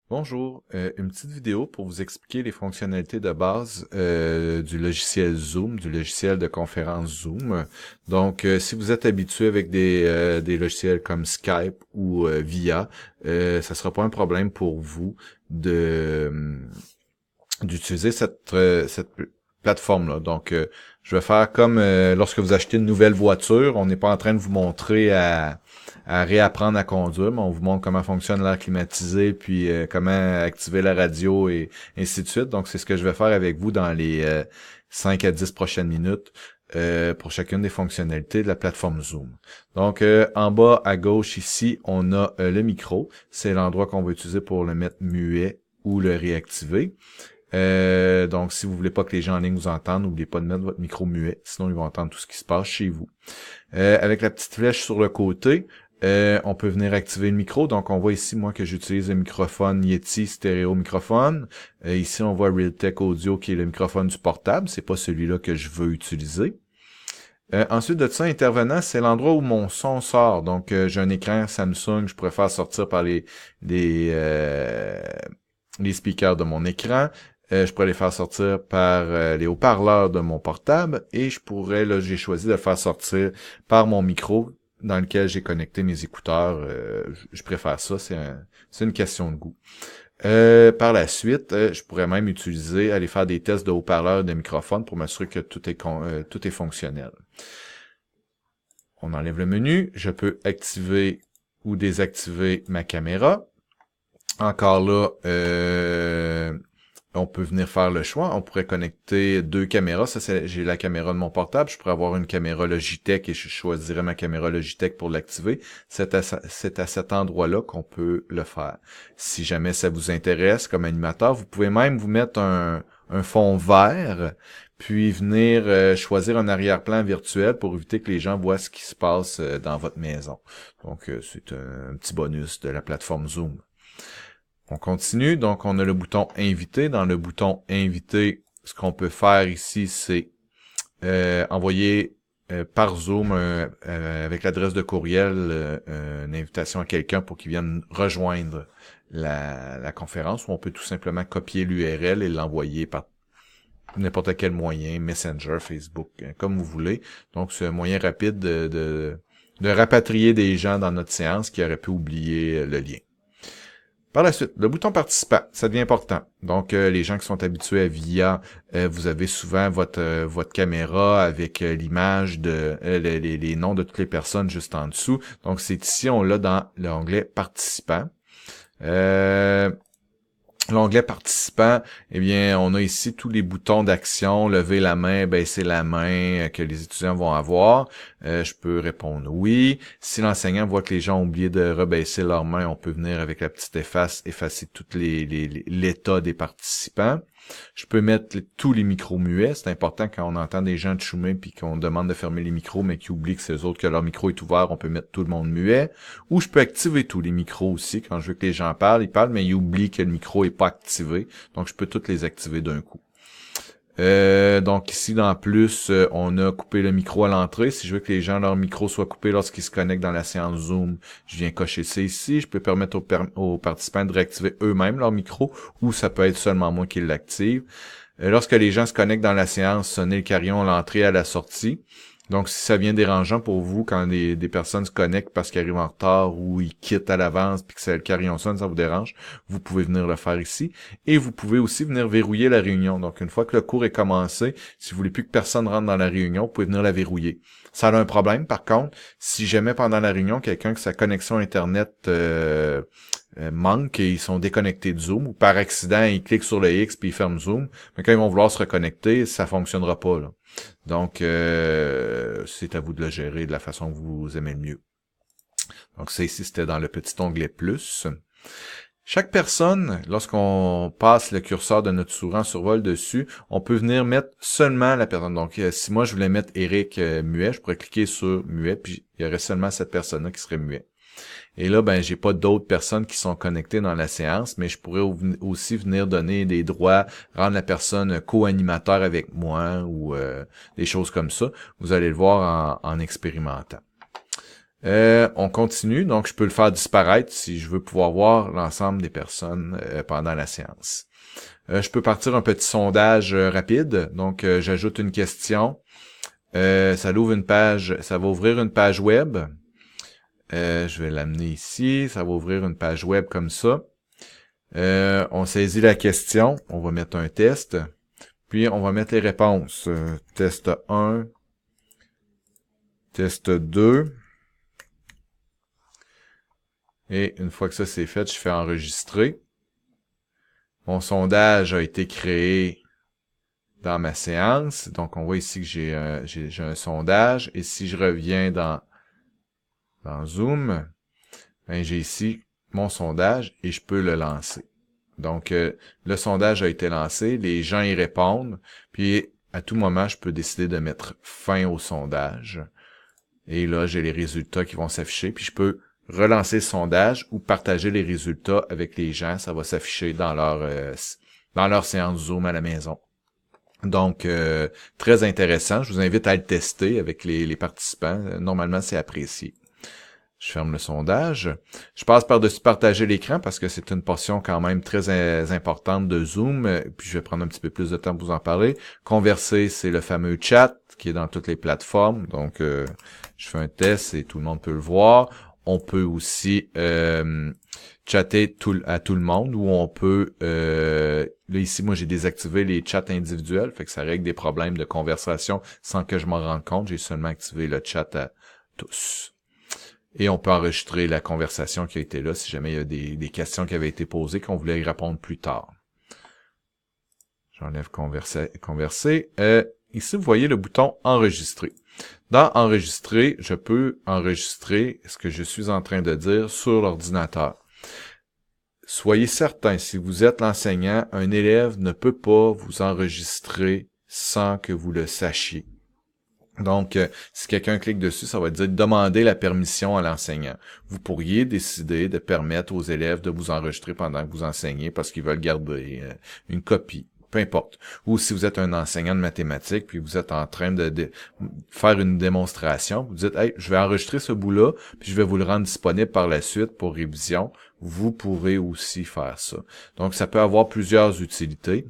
Bonjour, une petite vidéo pour vous expliquer les fonctionnalités de base du logiciel Zoom, du logiciel de conférence Zoom. Donc, si vous êtes habitué avec des logiciels comme Skype ou VIA, ça sera pas un problème pour vous de d'utiliser cette plateforme-là. Donc, je vais faire comme lorsque vous achetez une nouvelle voiture, on n'est pas en train de vous montrer à réapprendre à conduire, mais on vous montre comment fonctionne l'air climatisé, puis comment activer la radio et ainsi de suite. Donc, c'est ce que je vais faire avec vous dans les 5 à 10 prochaines minutes pour chacune des fonctionnalités de la plateforme Zoom. Donc, en bas à gauche ici, on a le micro. C'est l'endroit qu'on va utiliser pour le mettre muet ou le réactiver. Donc, si vous voulez pas que les gens en ligne vous entendent, n'oubliez pas de mettre votre micro muet, sinon ils vont entendre tout ce qui se passe chez vous. Avec la petite flèche sur le côté, on peut venir activer le micro. Donc, on voit ici, moi, que j'utilise le microphone Yeti stéréo microphone. Ici, on voit Realtek Audio, qui est le microphone du portable. C'est pas celui-là que je veux utiliser. Ensuite de ça, intervenant, c'est l'endroit où mon son sort. Donc, j'ai un écran Samsung, je pourrais faire sortir par les speakers de mon écran. Je pourrais les faire sortir par les haut-parleurs de mon portable et je pourrais, là, j'ai choisi de le faire sortir par mon micro dans lequel j'ai connecté mes écouteurs. Je préfère ça, c'est une question de goût. Par la suite, je pourrais même aller faire des tests de haut-parleurs et de microphone pour m'assurer que tout est fonctionnel. On enlève le menu, je peux activer ou désactiver ma caméra. Encore là, on peut venir faire le choix. On pourrait connecter deux caméras. J'ai la caméra de mon portable. Je pourrais avoir une caméra Logitech et je choisirais ma caméra Logitech pour l'activer. C'est à cet endroit-là qu'on peut le faire. Si jamais ça vous intéresse comme animateur, vous pouvez même vous mettre un fond vert, puis venir choisir un arrière-plan virtuel pour éviter que les gens voient ce qui se passe dans votre maison. Donc, c'est un petit bonus de la plateforme Zoom. On continue, donc on a le bouton inviter. Dans le bouton inviter, ce qu'on peut faire ici, c'est envoyer par Zoom avec l'adresse de courriel une invitation à quelqu'un pour qu'il vienne rejoindre la conférence, ou on peut tout simplement copier l'URL et l'envoyer par n'importe quel moyen, Messenger, Facebook, comme vous voulez. Donc c'est un moyen rapide de rapatrier des gens dans notre séance qui auraient pu oublier le lien. Par la suite, le bouton participant, ça devient important. Donc, les gens qui sont habitués à VIA, vous avez souvent votre caméra avec l'image les noms de toutes les personnes juste en dessous. Donc, c'est ici, on l'a dans l'onglet participant. L'onglet participant, eh bien, on a ici tous les boutons d'action, lever la main, baisser la main que les étudiants vont avoir. Je peux répondre oui. Si l'enseignant voit que les gens ont oublié de rebaisser leurs mains, on peut venir avec la petite effacer tout l'état des participants. Je peux mettre tous les micros muets. C'est important quand on entend des gens choumer puis qu'on demande de fermer les micros, mais qui oublient que c'est eux autres que leur micro est ouvert, on peut mettre tout le monde muet. Ou je peux activer tous les micros aussi. Quand je veux que les gens parlent, ils parlent, mais ils oublient que le micro est pas activé. Donc, je peux toutes les activer d'un coup. Donc ici, dans plus, on a coupé le micro à l'entrée. Si je veux que les gens, leur micro soit coupé lorsqu'ils se connectent dans la séance Zoom, je viens cocher ça ici. Je peux permettre aux participants de réactiver eux-mêmes leur micro, ou ça peut être seulement moi qui l'active. Lorsque les gens se connectent dans la séance, sonner le carillon à l'entrée et à la sortie. Donc, si ça vient dérangeant pour vous quand des personnes se connectent parce qu'ils arrivent en retard ou ils quittent à l'avance puis que le carillon sonne, ça vous dérange, vous pouvez venir le faire ici. Et vous pouvez aussi venir verrouiller la réunion. Donc, une fois que le cours est commencé, si vous voulez plus que personne rentre dans la réunion, vous pouvez venir la verrouiller. Ça a un problème, par contre, si jamais pendant la réunion, quelqu'un que sa connexion Internet manque et ils sont déconnectés de Zoom, ou par accident, ils cliquent sur le X puis ils ferment Zoom, mais quand ils vont vouloir se reconnecter, ça fonctionnera pas, là. Donc, c'est à vous de le gérer de la façon que vous aimez le mieux. Donc, ça ici, c'était dans le petit onglet « Plus ». Chaque personne, lorsqu'on passe le curseur de notre souris en survol dessus, on peut venir mettre seulement la personne. Donc, si moi, je voulais mettre Eric muet, je pourrais cliquer sur « Muet », puis il y aurait seulement cette personne-là qui serait muet. Et là, ben, j'ai pas d'autres personnes qui sont connectées dans la séance, mais je pourrais aussi venir donner des droits, rendre la personne co-animateur avec moi ou des choses comme ça. Vous allez le voir en expérimentant. On continue, donc je peux le faire disparaître si je veux pouvoir voir l'ensemble des personnes pendant la séance. Je peux partir un petit sondage rapide, donc j'ajoute une question. Ça ouvre une page, ça va ouvrir une page web. Je vais l'amener ici, ça va ouvrir une page web comme ça. On saisit la question, on va mettre un test, puis on va mettre les réponses. Test 1, test 2. Et une fois que ça c'est fait, je fais enregistrer. Mon sondage a été créé dans ma séance. Donc, on voit ici que j'ai un sondage. Et si je reviens dans Zoom, ben, j'ai ici mon sondage et je peux le lancer. Donc, le sondage a été lancé, les gens y répondent, puis à tout moment, je peux décider de mettre fin au sondage. Et là, j'ai les résultats qui vont s'afficher, puis je peux relancer le sondage ou partager les résultats avec les gens. Ça va s'afficher dans leur séance Zoom à la maison. Donc, très intéressant. Je vous invite à le tester avec les participants. Normalement, c'est apprécié. Je ferme le sondage. Je passe par-dessus partager l'écran parce que c'est une portion quand même très importante de Zoom. Puis je vais prendre un petit peu plus de temps pour vous en parler. Converser, c'est le fameux chat qui est dans toutes les plateformes. Donc, je fais un test et tout le monde peut le voir. On peut aussi chatter à tout le monde ou on peut... là, ici, moi, j'ai désactivé les chats individuels. Fait que ça règle des problèmes de conversation sans que je m'en rende compte. J'ai seulement activé le chat à tous. Et on peut enregistrer la conversation qui a été là si jamais il y a des questions qui avaient été posées qu'on voulait y répondre plus tard. J'enlève converser. Ici, vous voyez le bouton enregistrer. Dans enregistrer, je peux enregistrer ce que je suis en train de dire sur l'ordinateur. Soyez certain, si vous êtes l'enseignant, un élève ne peut pas vous enregistrer sans que vous le sachiez. Donc, si quelqu'un clique dessus, ça va dire demander la permission à l'enseignant. Vous pourriez décider de permettre aux élèves de vous enregistrer pendant que vous enseignez parce qu'ils veulent garder une copie, peu importe. Ou si vous êtes un enseignant de mathématiques puis vous êtes en train de faire une démonstration, vous dites « Hey, je vais enregistrer ce bout-là puis je vais vous le rendre disponible par la suite pour révision. » Vous pourrez aussi faire ça. Donc, ça peut avoir plusieurs utilités.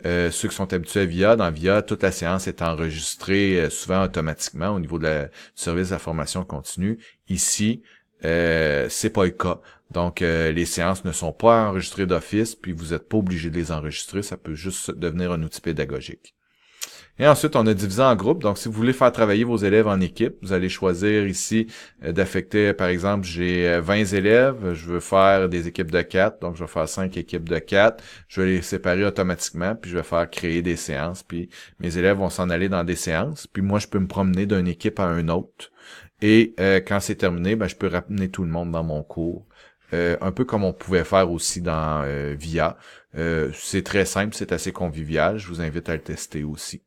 Ceux qui sont habitués à VIA, dans VIA, toute la séance est enregistrée souvent automatiquement au niveau du service de la formation continue. Ici, c'est pas le cas. Donc, les séances ne sont pas enregistrées d'office, puis vous n'êtes pas obligé de les enregistrer. Ça peut juste devenir un outil pédagogique. Et ensuite, on a divisé en groupes. Donc, si vous voulez faire travailler vos élèves en équipe, vous allez choisir ici d'affecter, par exemple, j'ai 20 élèves, je veux faire des équipes de 4, donc je vais faire 5 équipes de 4. Je vais les séparer automatiquement, puis je vais faire créer des séances, puis mes élèves vont s'en aller dans des séances, puis moi, je peux me promener d'une équipe à une autre. Et quand c'est terminé, ben, je peux ramener tout le monde dans mon cours. Un peu comme on pouvait faire aussi dans VIA. C'est très simple, c'est assez convivial. Je vous invite à le tester aussi.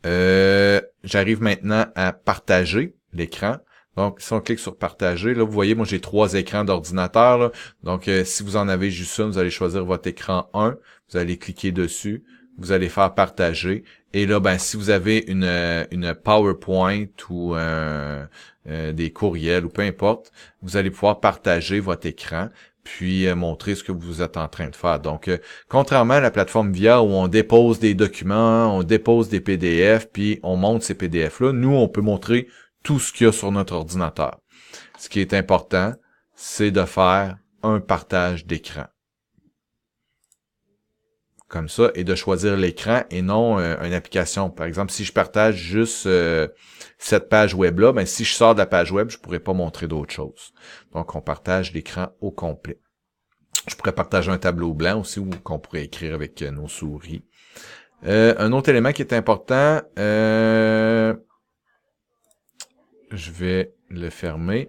J'arrive maintenant à partager l'écran. Donc, si on clique sur partager, là, vous voyez, moi, j'ai 3 écrans d'ordinateur, là. Donc, si vous en avez juste un, vous allez choisir votre écran 1. Vous allez cliquer dessus. Vous allez faire partager. Et là, ben, si vous avez une PowerPoint ou des courriels ou peu importe, vous allez pouvoir partager votre écran puis montrer ce que vous êtes en train de faire. Donc, contrairement à la plateforme VIA où on dépose des documents, on dépose des PDF, puis on montre ces PDF-là, nous, on peut montrer tout ce qu'il y a sur notre ordinateur. Ce qui est important, c'est de faire un partage d'écran. Comme ça, et de choisir l'écran et non une application. Par exemple, si je partage juste cette page web-là, ben si je sors de la page web, je pourrais pas montrer d'autres choses. Donc, on partage l'écran au complet. Je pourrais partager un tableau blanc aussi ou qu'on pourrait écrire avec nos souris. Un autre élément qui est important, je vais le fermer.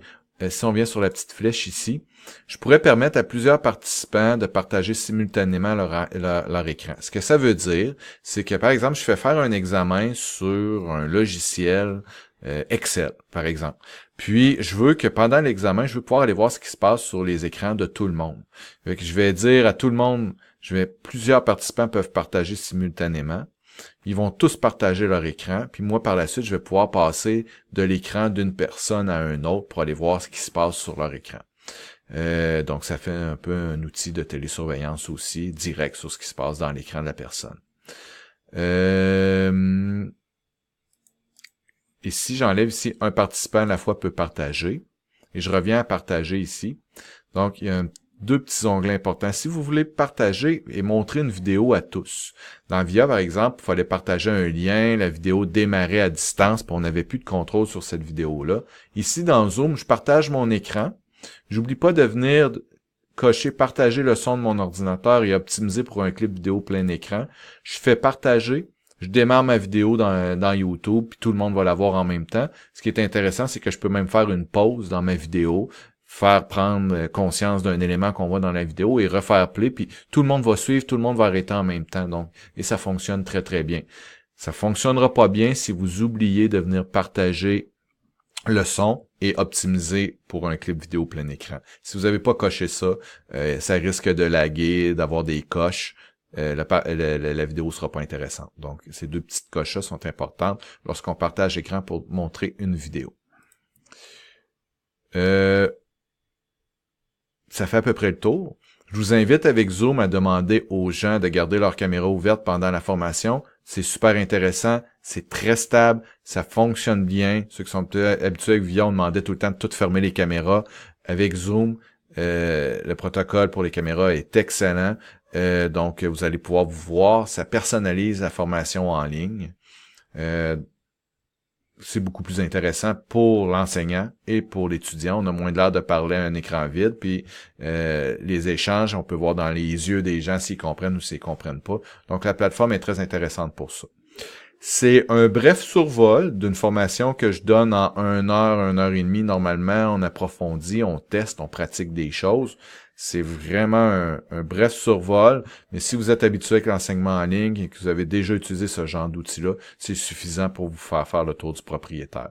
Si on vient sur la petite flèche ici, je pourrais permettre à plusieurs participants de partager simultanément leur écran. Ce que ça veut dire, c'est que, par exemple, je fais faire un examen sur un logiciel Excel, par exemple. Puis, je veux que pendant l'examen, je veux pouvoir aller voir ce qui se passe sur les écrans de tout le monde. Fait que je vais dire à tout le monde, plusieurs participants peuvent partager simultanément. Ils vont tous partager leur écran, puis moi, par la suite, je vais pouvoir passer de l'écran d'une personne à un autre pour aller voir ce qui se passe sur leur écran. Donc, ça fait un peu un outil de télésurveillance aussi, direct sur ce qui se passe dans l'écran de la personne. Et si j'enlève ici un participant à la fois peut partager, et je reviens à partager ici, donc il y a deux petits onglets importants. Si vous voulez partager et montrer une vidéo à tous, dans VIA par exemple, il fallait partager un lien, la vidéo démarrait à distance, puis on n'avait plus de contrôle sur cette vidéo-là. Ici dans Zoom, je partage mon écran, j'oublie pas de venir cocher partager le son de mon ordinateur et optimiser pour un clip vidéo plein écran. Je fais partager. Je démarre ma vidéo dans YouTube, puis tout le monde va la voir en même temps. Ce qui est intéressant, c'est que je peux même faire une pause dans ma vidéo, faire prendre conscience d'un élément qu'on voit dans la vidéo et refaire play, puis tout le monde va suivre, tout le monde va arrêter en même temps. Donc, et ça fonctionne très, très bien. Ça fonctionnera pas bien si vous oubliez de venir partager le son et optimiser pour un clip vidéo plein écran. Si vous n'avez pas coché ça, ça risque de laguer, d'avoir des coches. La vidéo sera pas intéressante. Donc, ces deux petites coches-là sont importantes lorsqu'on partage l'écran pour montrer une vidéo. Ça fait à peu près le tour. Je vous invite avec Zoom à demander aux gens de garder leur caméra ouverte pendant la formation. C'est super intéressant, c'est très stable, ça fonctionne bien. Ceux qui sont habitués avec VIA, on demandait tout le temps de tout fermer les caméras. Avec Zoom, le protocole pour les caméras est excellent. Donc, vous allez pouvoir vous voir, ça personnalise la formation en ligne. C'est beaucoup plus intéressant pour l'enseignant et pour l'étudiant. On a moins de l'air de parler à un écran vide, puis les échanges, on peut voir dans les yeux des gens s'ils comprennent ou s'ils comprennent pas. Donc, la plateforme est très intéressante pour ça. C'est un bref survol d'une formation que je donne en 1 heure et demie. Normalement, on approfondit, on teste, on pratique des choses. C'est vraiment un bref survol, mais si vous êtes habitué avec l'enseignement en ligne et que vous avez déjà utilisé ce genre d'outils-là, c'est suffisant pour vous faire le tour du propriétaire.